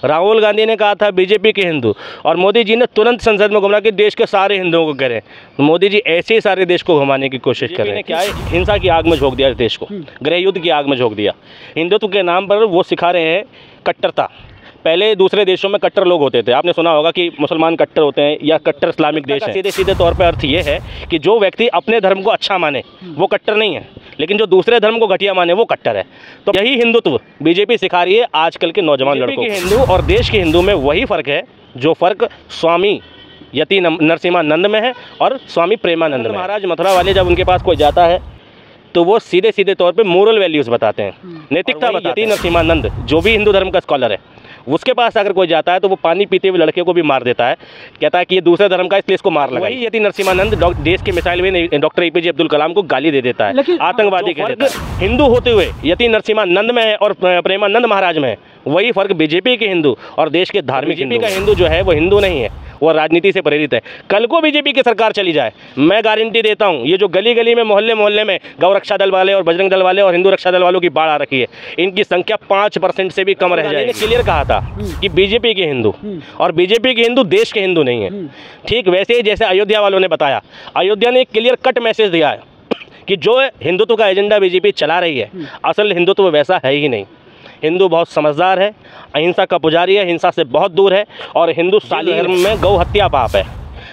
राहुल गांधी ने कहा था बीजेपी के हिंदू, और मोदी जी ने तुरंत संसद में घुमा कि देश के सारे हिंदुओं को करें। तो मोदी जी ऐसे ही सारे देश को घुमाने की कोशिश कर रहे हैं। क्या है, हिंसा की आग में झोंक दिया इस देश को, गृह युद्ध की आग में झोंक दिया। हिंदुत्व के नाम पर वो सिखा रहे हैं कट्टरता। पहले दूसरे देशों में कट्टर लोग होते थे, आपने सुना होगा कि मुसलमान कट्टर होते हैं या कट्टर इस्लामिक देश है। सीधे सीधे तौर पे अर्थ ये है कि जो व्यक्ति अपने धर्म को अच्छा माने वो कट्टर नहीं है, लेकिन जो दूसरे धर्म को घटिया माने वो कट्टर है। तो यही हिंदुत्व बीजेपी सिखा रही है आजकल के नौजवान लड़कों को। हिंदू और देश के हिंदू में वही फ़र्क है जो फ़र्क स्वामी यति नरसिम्हानंद में है और स्वामी प्रेमानंद में। महाराज मथुरा वाले जब उनके पास कोई जाता है तो वो सीधे सीधे तौर पे मोरल वैल्यूज़ बताते हैं, नैतिकता बताते हैं। यति नरसिम्हानंद जो भी हिंदू धर्म का स्कॉलर है, उसके पास अगर कोई जाता है तो वो पानी पीते हुए लड़के को भी मार देता है, कहता है कि ये दूसरे धर्म का इसलिए इसको मार लगा। वही यति नरसिम्हानंद देश के मिसाइल में डॉक्टर APJ अब्दुल कलाम को गाली दे देता है, आतंकवादी कह देता है। हिंदू होते हुए यति नरसिम्हानंद में है और प्रेमानंद महाराज में है, वही फ़र्क बीजेपी के हिंदू और देश के धार्मिक हिंदू का हिंदू जो है वो हिंदू नहीं है, वो राजनीति से प्रेरित है। कल को बीजेपी की सरकार चली जाए, मैं गारंटी देता हूँ ये जो गली गली में मोहल्ले मोहल्ले में गौ रक्षा दल वाले और बजरंग दल वाले और हिंदू रक्षा दल वालों की बाढ़ आ रखी है, इनकी संख्या 5% से भी कम रह जाएगी। क्लियर कहा था कि बीजेपी के हिंदू और बीजेपी के हिंदू देश के हिंदू नहीं है। ठीक वैसे ही जैसे अयोध्या वालों ने बताया, अयोध्या ने एक क्लियर कट मैसेज दिया है कि जो हिंदुत्व का एजेंडा बीजेपी चला रही है, असल हिंदुत्व वैसा है ही नहीं। हिंदू बहुत समझदार है, अहिंसा का पुजारी है, हिंसा से बहुत दूर है, और हिंदू साली धर्म में गौ हत्या पाप है।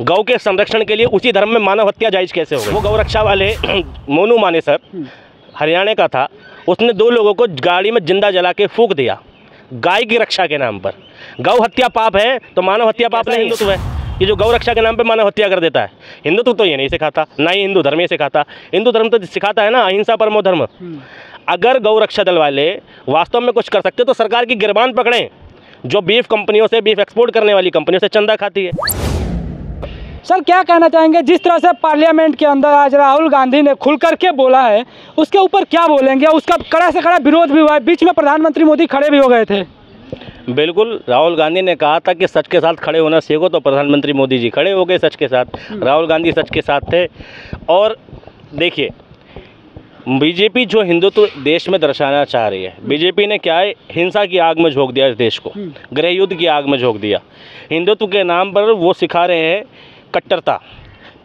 गौ के संरक्षण के लिए उसी धर्म में मानव हत्या जायज़ कैसे हो गई? वो गौ रक्षा वाले मोनू मानेसर हरियाणा का था, उसने 2 लोगों को गाड़ी में जिंदा जला के फूंक दिया गाय की रक्षा के नाम पर। गौ हत्या पाप है तो मानव हत्या पाप नहीं हिंदुत्व है? ये जो गौ रक्षा के नाम पे मानव हत्या कर देता है, हिंदुत्व तो ये नहीं सिखाता, ना ही हिंदू धर्म ये सिखाता। हिंदू धर्म तो सिखाता है ना अहिंसा परमो धर्म। अगर गौ रक्षा दल वाले वास्तव में कुछ कर सकते तो सरकार की गिरबान पकड़ें, जो बीफ कंपनियों से, बीफ एक्सपोर्ट करने वाली कंपनियों से चंदा खाती है। सर क्या कहना चाहेंगे, जिस तरह से पार्लियामेंट के अंदर आज राहुल गांधी ने खुल करके बोला है, उसके ऊपर क्या बोलेंगे? उसका कड़ा से कड़ा विरोध भी हुआ है, बीच में प्रधानमंत्री मोदी खड़े भी हो गए थे। बिल्कुल, राहुल गांधी ने कहा था कि सच के साथ खड़े होना सीखो, तो प्रधानमंत्री मोदी जी खड़े हो गए सच के साथ। राहुल गांधी सच के साथ थे। और देखिए, बीजेपी जो हिंदुत्व देश में दर्शाना चाह रही है, बीजेपी ने क्या है, हिंसा की आग में झोंक दिया इस देश को, गृह युद्ध की आग में झोंक दिया। हिंदुत्व के नाम पर वो सिखा रहे हैं कट्टरता।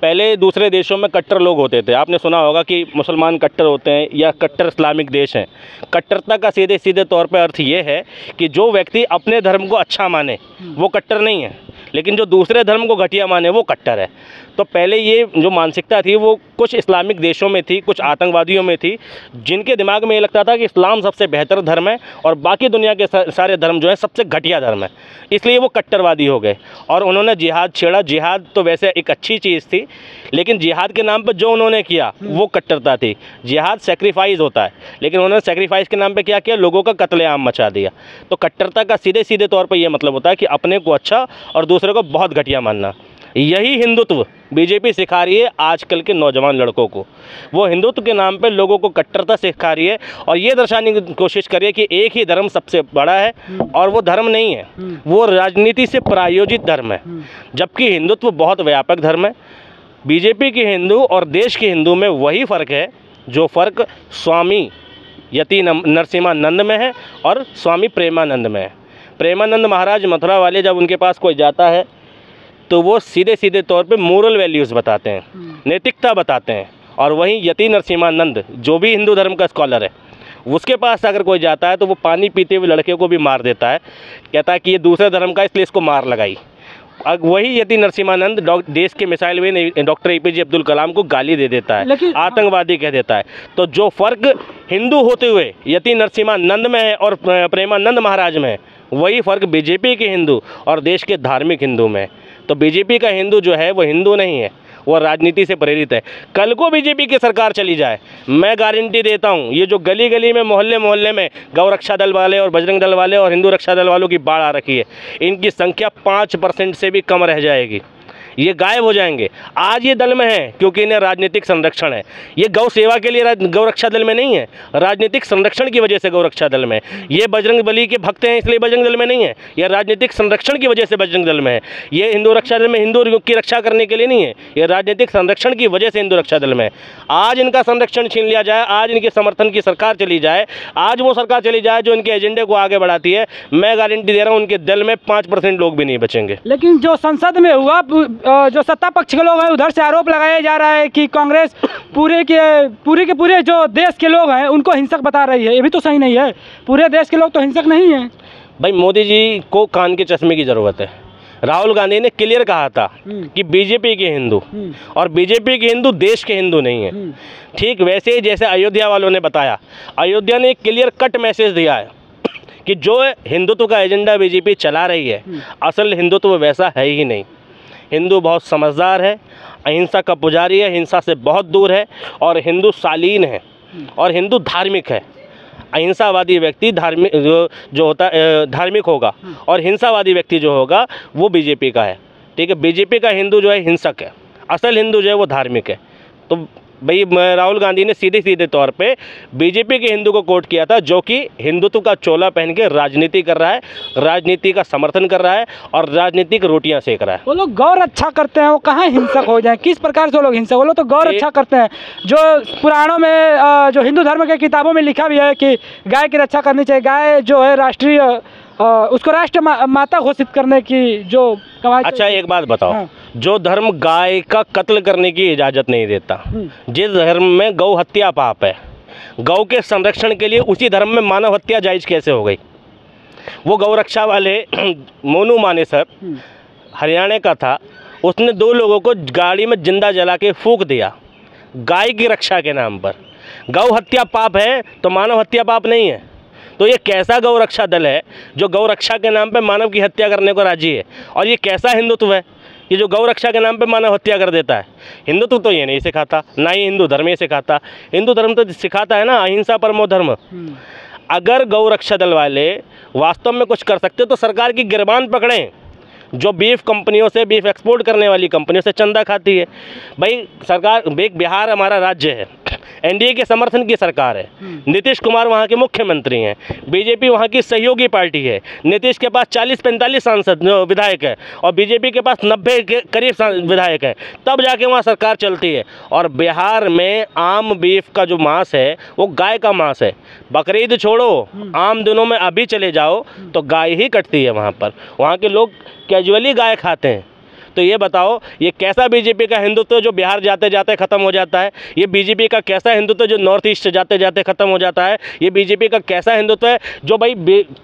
पहले दूसरे देशों में कट्टर लोग होते थे, आपने सुना होगा कि मुसलमान कट्टर होते हैं या कट्टर इस्लामिक देश हैं। कट्टरता का सीधे सीधे तौर पे अर्थ ये है कि जो व्यक्ति अपने धर्म को अच्छा माने वो कट्टर नहीं है, लेकिन जो दूसरे धर्म को घटिया माने वो कट्टर है। तो पहले ये जो मानसिकता थी वो कुछ इस्लामिक देशों में थी, कुछ आतंकवादियों में थी, जिनके दिमाग में ये लगता था कि इस्लाम सबसे बेहतर धर्म है और बाकी दुनिया के सारे धर्म जो है सबसे घटिया धर्म है, इसलिए वो कट्टरवादी हो गए और उन्होंने जिहाद छेड़ा। जिहाद तो वैसे एक अच्छी चीज़ थी, लेकिन जिहाद के नाम पर जो उन्होंने किया वो कट्टरता थी। जिहाद सेक्रीफाइस होता है, लेकिन उन्होंने सेक्रीफाइस के नाम पर क्या किया, लोगों का कत्लेआम मचा दिया। तो कट्टरता का सीधे सीधे तौर पर यह मतलब होता है कि अपने को अच्छा और दूसरे को बहुत घटिया मानना। यही हिंदुत्व बीजेपी सिखा रही है आजकल के नौजवान लड़कों को। वो हिंदुत्व के नाम पे लोगों को कट्टरता सिखा रही है और ये दर्शाने की कोशिश कर रही है कि एक ही धर्म सबसे बड़ा है, और वो धर्म नहीं है, वो राजनीति से प्रायोजित धर्म है, जबकि हिंदुत्व बहुत व्यापक धर्म है। बीजेपी के हिंदू और देश के हिंदू में वही फ़र्क है जो फ़र्क स्वामी यति नरसिम्हानंद में है और स्वामी प्रेमानंद में है। प्रेमानंद महाराज मथुरा वाले जब उनके पास कोई जाता है तो वो सीधे सीधे तौर पे मोरल वैल्यूज़ बताते हैं, नैतिकता बताते हैं। और वहीं यति नरसिम्हानंद जो भी हिंदू धर्म का स्कॉलर है, उसके पास अगर कोई जाता है तो वो पानी पीते हुए लड़के को भी मार देता है, कहता है कि ये दूसरे धर्म का इसलिए इसको मार लगाई। वही यति नरसिम्हानंद देश के मिसाइल में डॉक्टर APJ अब्दुल कलाम को गाली दे देता है, आतंकवादी कह देता है। तो जो फ़र्क हिंदू होते हुए यति नरसिम्हानंद में है और प्रेमानंद महाराज में है, वही फ़र्क बीजेपी के हिंदू और देश के धार्मिक हिंदू में है। तो बीजेपी का हिंदू जो है वो हिंदू नहीं है, वो राजनीति से प्रेरित है। कल को बीजेपी की सरकार चली जाए, मैं गारंटी देता हूँ ये जो गली गली में मोहल्ले मोहल्ले में गौ रक्षा दल वाले और बजरंग दल वाले और हिंदू रक्षा दल वालों की बाढ़ आ रखी है, इनकी संख्या 5% से भी कम रह जाएगी। ये गायब हो जाएंगे। आज ये दल में है क्योंकि इन्हें राजनीतिक संरक्षण है। ये गौ सेवा के लिए गौरक्षा दल में नहीं है, राजनीतिक संरक्षण की वजह से गौरक्षा दल में। ये बजरंग बली के भक्त हैं इसलिए बजरंग दल में नहीं है, ये राजनीतिक संरक्षण की वजह से बजरंग दल में है। ये हिंदू रक्षा दल में हिंदू की रक्षा करने के लिए नहीं है, ये राजनीतिक संरक्षण की वजह से हिंदू रक्षा दल में है। आज इनका संरक्षण छीन लिया जाए, आज इनके समर्थन की सरकार चली जाए, आज वो सरकार चली जाए जो इनके एजेंडे को आगे बढ़ाती है, मैं गारंटी दे रहा हूँ उनके दल में 5% लोग भी नहीं बचेंगे। लेकिन जो संसद में हुआ, जो सत्ता पक्ष के लोग हैं उधर से आरोप लगाया जा रहा है कि कांग्रेस पूरे के जो देश के लोग हैं उनको हिंसक बता रही है। ये भी तो सही नहीं है, पूरे देश के लोग तो हिंसक नहीं हैं। भाई मोदी जी को कान के चश्मे की ज़रूरत है। राहुल गांधी ने क्लियर कहा था कि बीजेपी के हिंदू और बीजेपी के हिंदू देश के हिंदू नहीं है। ठीक वैसे ही जैसे अयोध्या वालों ने बताया, अयोध्या ने एक क्लियर कट मैसेज दिया है कि जो हिंदुत्व का एजेंडा बीजेपी चला रही है, असल हिंदुत्व वैसा है ही नहीं। हिंदू बहुत समझदार है, अहिंसा का पुजारी है, हिंसा से बहुत दूर है, और हिंदू शालीन है और हिंदू धार्मिक है। अहिंसावादी व्यक्ति धार्मिक जो होता है धार्मिक होगा, और हिंसावादी व्यक्ति जो होगा वो बीजेपी का है। ठीक है, बीजेपी का हिंदू जो है हिंसक है, असल हिंदू जो है वो धार्मिक है। तो भाई राहुल गांधी ने सीधे तौर पे बीजेपी के हिंदू को कोट किया था, जो कि हिंदुत्व का चोला पहन के राजनीति कर रहा है, राजनीति का समर्थन कर रहा है और राजनीतिक रोटियां सेक रहा है। वो लोग गौ रक्षा करते हैं, वो कहाँ हिंसक हो जाए? किस प्रकार से वो लोग हिंसक? वो लोग तो गौ रक्षा करते हैं। जो पुराणों में, जो हिंदू धर्म के किताबों में लिखा भी है कि गाय की रक्षा करनी चाहिए, गाय जो है राष्ट्रीय, उसको राष्ट्र माता घोषित करने की जो कवायद। अच्छा एक बात बताओ, हाँ। जो धर्म गाय का कत्ल करने की इजाज़त नहीं देता, जिस धर्म में गौ हत्या पाप है, गौ के संरक्षण के लिए उसी धर्म में मानव हत्या जायज़ कैसे हो गई? वो गौ रक्षा वाले मोनू मानेसर हरियाणा का था, उसने 2 लोगों को गाड़ी में जिंदा जला के फूंक दिया गाय की रक्षा के नाम पर। गौ हत्या पाप है तो मानव हत्या पाप नहीं है। तो ये कैसा गौ रक्षा दल है जो गौ रक्षा के नाम पे मानव की हत्या करने को राजी है? और ये कैसा हिंदुत्व है ये जो गौ रक्षा के नाम पे मानव हत्या कर देता है? हिंदुत्व तो ये नहीं सिखाता, ना ही हिंदू धर्म ये सिखाता। हिंदू धर्म तो सिखाता है ना अहिंसा परमो धर्म। अगर गौ रक्षा दल वाले वास्तव में कुछ कर सकते तो सरकार की गिरबान पकड़ें, जो बीफ कंपनियों से, बीफ एक्सपोर्ट करने वाली कंपनियों से चंदा खाती है। भाई सरकार, बिहार हमारा राज्य है, एनडीए के समर्थन की सरकार है, नीतीश कुमार वहाँ के मुख्यमंत्री हैं, बीजेपी वहाँ की सहयोगी पार्टी है, नीतीश के पास 40-45 सांसद विधायक है और बीजेपी के पास 90 के करीब विधायक है, तब जाके वहाँ सरकार चलती है। और बिहार में आम बीफ का जो मांस है वो गाय का मांस है। बकरीद छोड़ो, आम दिनों में अभी चले जाओ तो गाय ही कटती है वहाँ पर। वहाँ के लोग कैजुअली गाय खाते हैं। तो ये बताओ, ये कैसा बीजेपी का हिंदुत्व जो बिहार जाते जाते ख़त्म हो जाता है? ये बीजेपी का कैसा हिंदुत्व जो नॉर्थ ईस्ट जाते जाते ख़त्म हो जाता है? ये बीजेपी का कैसा हिंदुत्व है जो भाई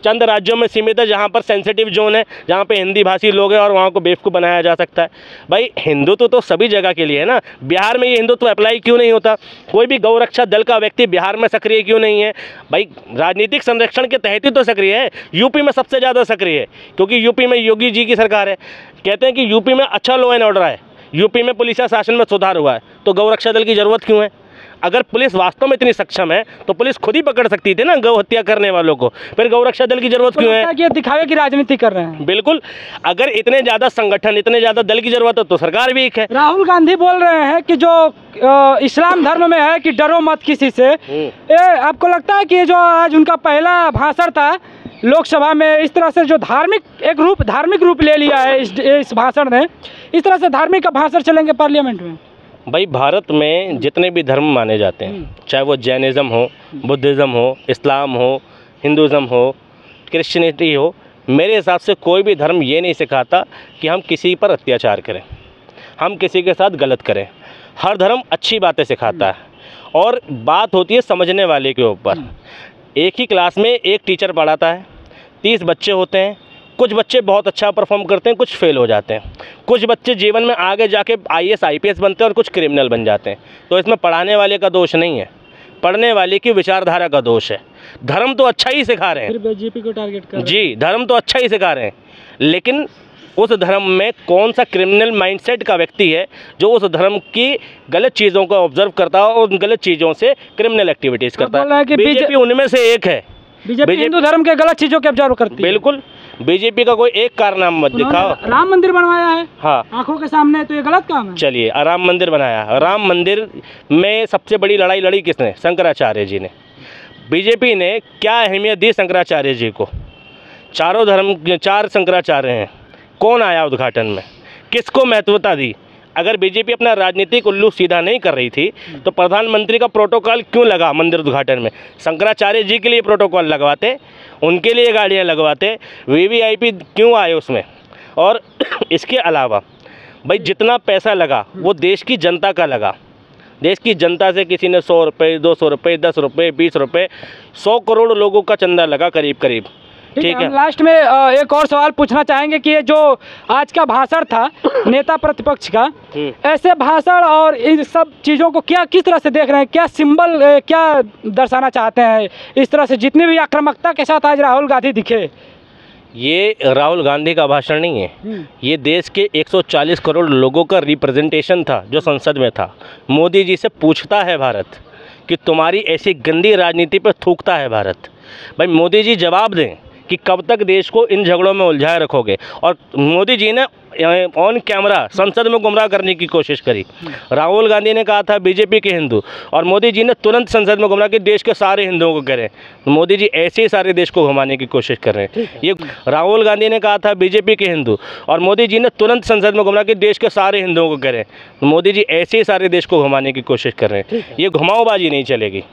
चंद राज्यों में सीमित है, जहाँ पर सेंसिटिव जोन है, जहाँ पे हिंदी भाषी लोग हैं और वहाँ को बेवकूफ़ बनाया जा सकता है? भाई हिंदुत्व तो सभी जगह के लिए है ना। बिहार में ये हिंदुत्व अप्लाई क्यों नहीं होता? कोई भी गौरक्षा दल का व्यक्ति बिहार में सक्रिय क्यों नहीं है? भाई राजनीतिक संरक्षण के तहत ही तो सक्रिय है। यूपी में सबसे ज़्यादा सक्रिय है क्योंकि यूपी में योगी जी की सरकार है। कहते हैं कि यूपी में अच्छा लॉ एंड ऑर्डर है, यूपी में पुलिस शासन में सुधार हुआ है, तो गौरक्षा दल की ज़रूरत क्यों है? अगर पुलिस वास्तव में इतनी सक्षम है तो पुलिस खुद ही पकड़ सकती थी ना गौ हत्या करने वालों को, फिर गौरक्षा दल की जरूरत क्यों है? कि दिखावे की राजनीति कर रहे हैं। बिल्कुल, अगर इतने ज़्यादा संगठन, इतने ज़्यादा दल की जरूरत है तो सरकार वीक है। राहुल गांधी बोल रहे हैं कि जो इस्लाम धर्म में है कि डरो मत किसी से। आपको लगता है कि ये जो आज उनका पहला भाषण था लोकसभा में, इस तरह से जो धार्मिक रूप ले लिया है इस भाषण ने, इस तरह से धार्मिक का भाषण चलेंगे पार्लियामेंट में? भाई भारत में जितने भी धर्म माने जाते हैं, चाहे वो जैनिज़्म हो, बुद्धिज़्म हो, इस्लाम हो, हिंदुज़म हो, क्रिश्चियनिटी हो, मेरे हिसाब से कोई भी धर्म ये नहीं सिखाता कि हम किसी पर अत्याचार करें, हम किसी के साथ गलत करें। हर धर्म अच्छी बातें सिखाता है और बात होती है समझने वाले के ऊपर। एक ही क्लास में एक टीचर पढ़ाता है, 30 बच्चे होते हैं, कुछ बच्चे बहुत अच्छा परफॉर्म करते हैं, कुछ फेल हो जाते हैं, कुछ बच्चे जीवन में आगे जाके IAS IPS बनते हैं और कुछ क्रिमिनल बन जाते हैं। तो इसमें पढ़ाने वाले का दोष नहीं है, पढ़ने वाले की विचारधारा का दोष है। धर्म तो अच्छा ही सिखा रहे हैं, बीजेपी को टारगेट कर रहे हैं। जी, धर्म तो अच्छा ही सिखा रहे हैं, लेकिन उस धर्म में कौन सा क्रिमिनल माइंडसेट का व्यक्ति है जो उस धर्म की गलत चीज़ों को ऑब्जर्व करता है और उन गलत चीज़ों से क्रिमिनल एक्टिविटीज़ करता है? बीजेपी उनमें से एक है। बीजेपी हिंदू धर्म के गलत चीज़ों के ऑब्जर्व करती है। बिल्कुल, बीजेपी का कोई एक कारनामा मत दिखाओ। उन्होंने राम मंदिर बनवाया है हाँ, आंखों के सामने, तो ये गलत काम है। चलिए, राम मंदिर बनाया। राम मंदिर में सबसे बड़ी लड़ाई लड़ी किसने? शंकराचार्य जी ने। बीजेपी ने क्या अहमियत दी शंकराचार्य जी को? चारों धर्म, 4 शंकराचार्य हैं, कौन आया उद्घाटन में? किसको महत्वता दी? अगर बीजेपी अपना राजनीतिक उल्लू सीधा नहीं कर रही थी तो प्रधानमंत्री का प्रोटोकॉल क्यों लगा मंदिर उद्घाटन में? शंकराचार्य जी के लिए प्रोटोकॉल लगवाते, उनके लिए गाड़ियां लगवाते, वीवीआईपी क्यों आए उसमें? और इसके अलावा भाई जितना पैसा लगा वो देश की जनता का लगा। देश की जनता से किसी ने 100 रुपये, 200 रुपये, 10 रुपये, 20 रुपये, 100 करोड़ लोगों का चंदा लगा करीब करीब। ठीक है, लास्ट में एक और सवाल पूछना चाहेंगे कि ये जो आज का भाषण था नेता प्रतिपक्ष का, ऐसे भाषण और इन सब चीज़ों को क्या किस तरह से देख रहे हैं? क्या सिंबल क्या दर्शाना चाहते हैं इस तरह से, जितनी भी आक्रामकता के साथ आज राहुल गांधी दिखे? ये राहुल गांधी का भाषण नहीं है, ये देश के 140 करोड़ लोगों का रिप्रेजेंटेशन था जो संसद में था। मोदी जी से पूछता है भारत कि तुम्हारी ऐसी गंदी राजनीति पर थूकता है भारत। भाई मोदी जी जवाब दें कि कब तक देश को इन झगड़ों में उलझाए रखोगे। और मोदी जी ने ऑन कैमरा संसद में गुमराह करने की कोशिश करी। राहुल गांधी ने कहा था बीजेपी के हिंदू, और मोदी जी ने तुरंत संसद में गुमराह कि देश के सारे हिंदुओं को करें। मोदी जी ऐसे ही सारे देश को घुमाने की कोशिश कर रहे हैं। ये राहुल गांधी ने कहा था बीजेपी के हिंदू, और मोदी जी ने तुरंत संसद में गुमराह कि देश के सारे हिंदुओं को करें। मोदी जी ऐसे ही सारे देश को घुमाने की कोशिश कर रहे हैं। ये घुमाऊबाजी नहीं चलेगी।